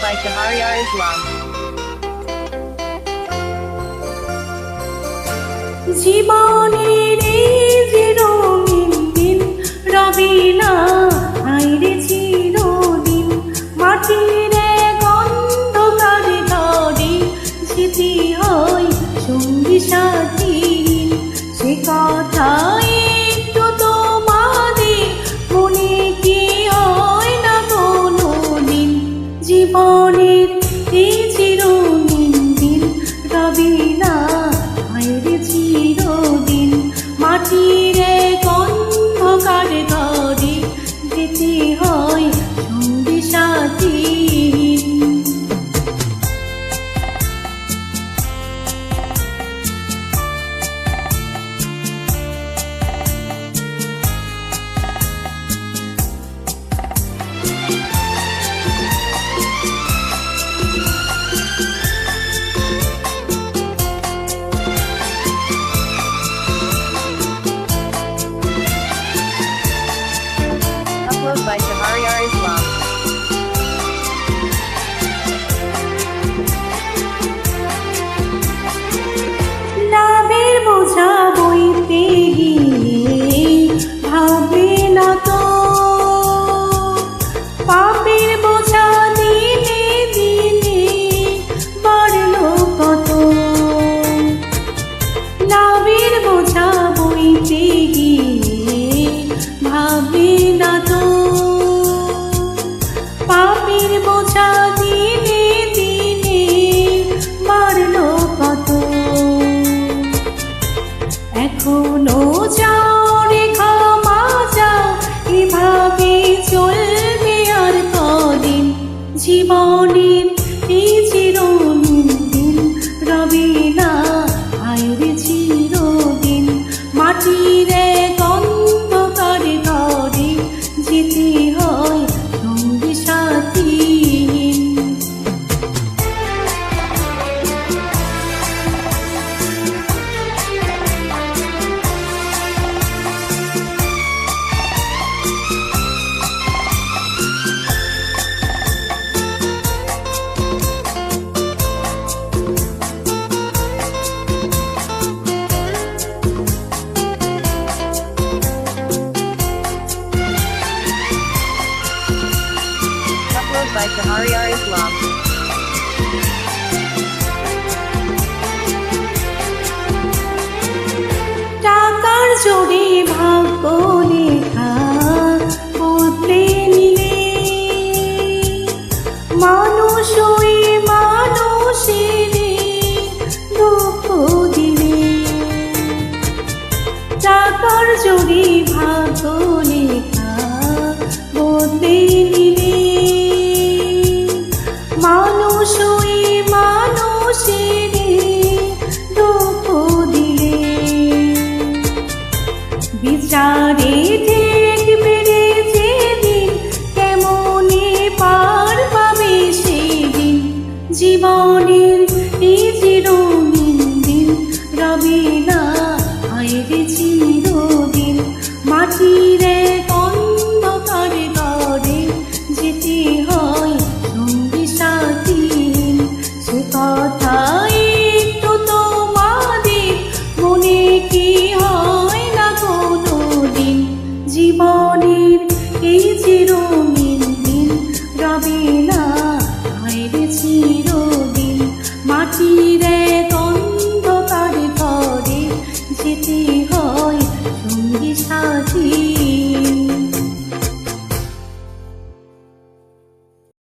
by Shahryar Islam. জীবনের এই যে রঙিন দিন রবে না আইরে চিরদিন, মাটির অন্ধকারে ঘরে স্মৃতি হয় সঙ্গী সাথী, সে কথা একটু তোমাদের মনে কি হয় না কোনো দিন। জীবনের এই যে রঙিন দিন রবে না আইরে চিরদিন, মাটির অন্ধকারে ঘরে যেতে হয় সঙ্গী সাথী। Upload by Shahryar Islam. লাভের বোঝা বইতে গিয়ে ভাবে না তো, পাপের বোঝা দিনে দিনে বাড়লো কত। লাভের বোঝা বইতে গিয়ে ভাবে না তো, পাপের বোঝা দিনে দিনে বাড়লো কত। এখনো যাও রে ক্ষমা যাও, এভাবে চলবে আর কদিন। জীবনের এই চিরদিন দিন রবে না আইরে চিরদিন, মাটির অন্ধকারে ঘরে যেতে হয় সঙ্গী সাথী। Upload by Shahryar Islam. টাকার জোরে ভাগ্য লেখা বদলে নিলে, মানুষ ওই মানুষের দুঃখ দিলে। টাকার জোরে ভাগ্য লেখা বদলে নিলে, মানুষ ওই মানুষের দুঃখ দিলে। বিচারে দেখবে রে যেদিন, কেমনে পার পাবে সেদিন। জীবনের এই যে রঙিন দিন রবে না আইরে চিরদিন, মাটির অন্ধকারে ঘরে যেতে হয় সঙ্গী সাথী। সে কথা একটু তোমাদের মনে কি হয় না কোনো দিন। জীবনের এই যে রঙিন দিন রবে না আইরে চিরদিন, মাটির অন্ধকারে ঘরে যেতে হয় সঙ্গী সাথী।